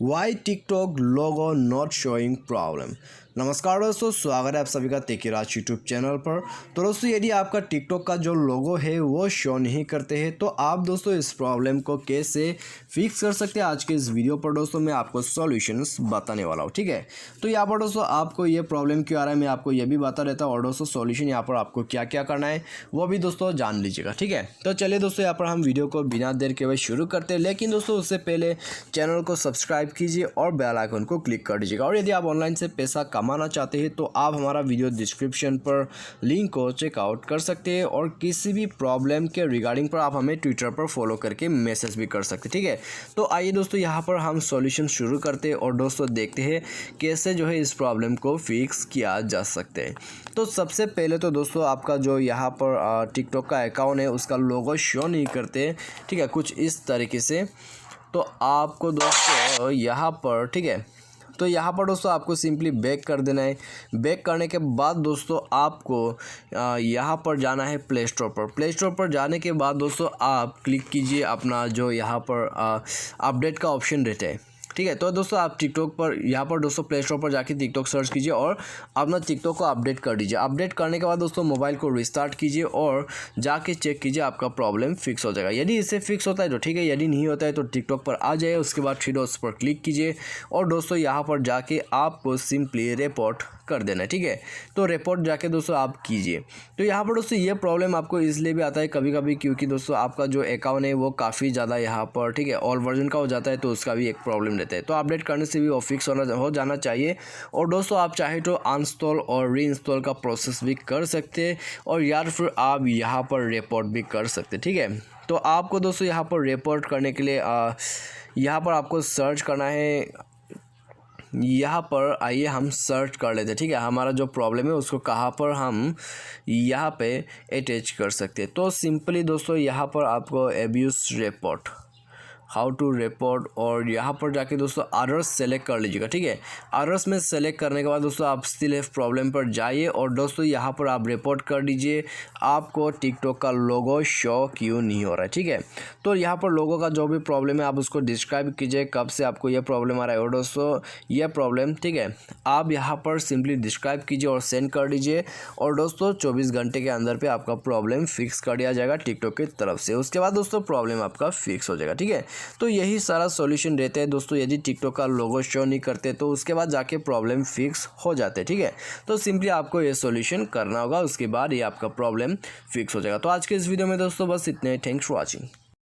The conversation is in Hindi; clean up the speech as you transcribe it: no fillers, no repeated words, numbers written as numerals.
Y TikTok logo not showing problem. नमस्कार दोस्तों, स्वागत है आप सभी का तेकीराज यूट्यूब चैनल पर। तो दोस्तों, यदि आपका टिकटॉक का जो लोगो है वो शो नहीं करते हैं तो आप दोस्तों इस प्रॉब्लम को कैसे फिक्स कर सकते हैं, आज के इस वीडियो पर दोस्तों मैं आपको सॉल्यूशंस बताने वाला हूँ। ठीक है, तो यहाँ पर दोस्तों आपको ये प्रॉब्लम क्यों आ रहा है मैं आपको ये भी बता देता हूँ, और दोस्तों सॉल्यूशन यहाँ पर आपको क्या क्या करना है वो भी दोस्तों जान लीजिएगा। ठीक है, तो चलिए दोस्तों यहाँ पर हम वीडियो को बिना देर के हुए शुरू करते हैं, लेकिन दोस्तों उससे पहले चैनल को सब्सक्राइब कीजिए और बेल आइकन को क्लिक कर दीजिएगा। और यदि आप ऑनलाइन से पैसा कमाना चाहते हैं तो आप हमारा वीडियो डिस्क्रिप्शन पर लिंक को चेकआउट कर सकते हैं, और किसी भी प्रॉब्लम के रिगार्डिंग पर आप हमें ट्विटर पर फॉलो करके मैसेज भी कर सकते हैं। ठीक है, तो आइए दोस्तों यहाँ पर हम सॉल्यूशन शुरू करते हैं और दोस्तों देखते हैं कैसे जो है इस प्रॉब्लम को फिक्स किया जा सकते हैं। तो सबसे पहले तो दोस्तों आपका जो यहाँ पर टिकटॉक का अकाउंट है उसका लोगो शो नहीं करते। ठीक है, कुछ इस तरीके से। तो आपको दोस्तों यहाँ पर, ठीक है, तो यहाँ पर दोस्तों आपको सिंपली बैक कर देना है। बैक करने के बाद दोस्तों आपको यहाँ पर जाना है प्ले स्टोर पर। प्ले स्टोर पर जाने के बाद दोस्तों आप क्लिक कीजिए अपना जो यहाँ पर अपडेट का ऑप्शन रहता है। ठीक है, तो दोस्तों आप टिकटॉक पर यहाँ पर दोस्तों प्ले स्टोर पर जाके टिकटॉक सर्च कीजिए और अपना टिकटॉक को अपडेट कर दीजिए। अपडेट करने के बाद दोस्तों मोबाइल को रिस्टार्ट कीजिए और जाके चेक कीजिए आपका प्रॉब्लम फिक्स हो जाएगा। यदि इससे फिक्स होता है तो ठीक है, यदि नहीं होता है तो टिकटॉक पर आ जाइए, उसके बाद थ्री डॉट्स पर क्लिक कीजिए और दोस्तों यहाँ पर जाके आपको सिंपली रिपोर्ट कर देना है। ठीक है, तो रिपोर्ट जाके दोस्तों आप कीजिए। तो यहाँ पर दोस्तों ये प्रॉब्लम आपको इसलिए भी आता है कभी कभी, क्योंकि दोस्तों आपका जो अकाउंट है वो काफ़ी ज़्यादा यहाँ पर, ठीक है, ऑल वर्जन का हो जाता है, तो उसका भी एक प्रॉब्लम रहता है। तो अपडेट करने से भी वो फिक्स हो जाना चाहिए। और दोस्तों आप चाहे तो अनइंस्टॉल और री इंस्टॉल का प्रोसेस भी कर सकते हैं, और या फिर आप यहाँ पर रिपोर्ट भी कर सकते हैं। ठीक है, तो आपको दोस्तों यहाँ पर रिपोर्ट करने के लिए यहाँ पर आपको सर्च करना है। यहाँ पर आइए हम सर्च कर लेते हैं। ठीक है, हमारा जो प्रॉब्लम है उसको कहाँ पर हम यहाँ पे अटैच कर सकते हैं। तो सिंपली दोस्तों यहाँ पर आपको abuse report, how to report, और यहाँ पर जाके दोस्तों अदर्स सेलेक्ट कर लीजिएगा। ठीक है, अदर्स में सेलेक्ट करने के बाद दोस्तों आप स्टिल हैव प्रॉब्लम पर जाइए और दोस्तों यहाँ पर आप रिपोर्ट कर दीजिए आपको टिकटॉक का लोगो शो क्यों नहीं हो रहा है। ठीक है, तो यहाँ पर लोगों का जो भी प्रॉब्लम है आप उसको डिस्क्राइब कीजिए, कब से आपको यह प्रॉब्लम आ रहा है। और दोस्तों यह प्रॉब्लम, ठीक है, आप यहाँ पर सिंपली डिस्क्राइब कीजिए और सेंड कर दीजिए, और दोस्तों 24 घंटे के अंदर पे आपका प्रॉब्लम फिक्स कर दिया जाएगा टिकटॉक की तरफ से। उसके बाद दोस्तों प्रॉब्लम आपका फिक्स हो जाएगा। ठीक है, तो यही सारा सॉल्यूशन रहता है दोस्तों। यदि टिकटॉक का लोगो शो नहीं करते तो उसके बाद जाके प्रॉब्लम फिक्स हो जाते हैं। ठीक है, तो सिंपली आपको ये सॉल्यूशन करना होगा, उसके बाद ये आपका प्रॉब्लम फिक्स हो जाएगा। तो आज के इस वीडियो में दोस्तों बस इतने। Thanks for watching.